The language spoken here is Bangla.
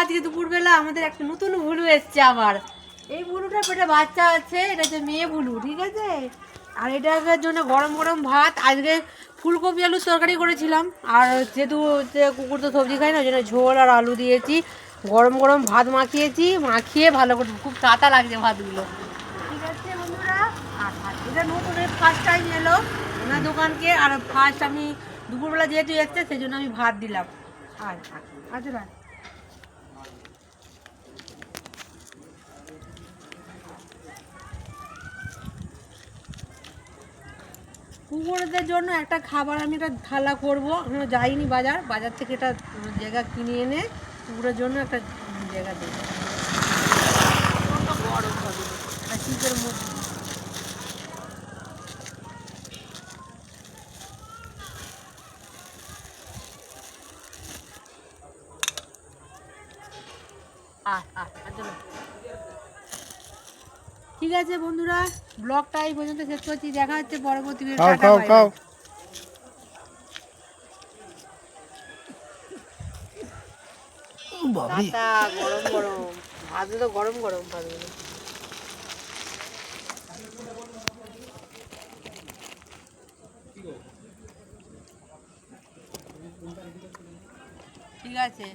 আজকে দুপুরবেলা আমাদের একটা নতুন ভুলু এসছে আবার। এই ভুলুটার পেটে বাচ্চা আছে, এটা হচ্ছে মেয়ে ভুলু, ঠিক আছে। আর এটার জন্য গরম গরম ভাত, আজকে ফুলকপি আলুর তরকারি করেছিলাম। আর যেহেতু হচ্ছে কুকুর তো সবজি খায় না, ওই জন্য ঝোল আর আলু দিয়েছি। গরম গরম ভাত মাখিয়েছি, মাখিয়ে ভালো করে, খুব তাতা লাগছে ভাতগুলো, ঠিক আছে বন্ধুরা। আর এটা নতুন ফার্স্ট টাইম এলো ওনার দোকানকে, আর ফার্স্ট আমি দুপুরবেলা যেহেতু এসছে সেই জন্য আমি ভাত দিলাম। আর আচ্ছা না, কুকুরদের জন্য একটা খাবার আমি একটা থালা করবো। এখনো যাইনি বাজার থেকে একটা জায়গা কিনে এনে কুকুরের জন্য একটা জায়গা দেবো। গরম হবে একটা শীতের মধ্যে। ঠিক আছে বন্ধুরা, ব্লগটা এই পর্যন্ত শেষ করছি। দেখা হচ্ছে পরবর্তী video. Tata, bye bye. Tata. গরম গরম ভাতগুলো, গরম গরম ভাতগুলো। ঠিক আছে।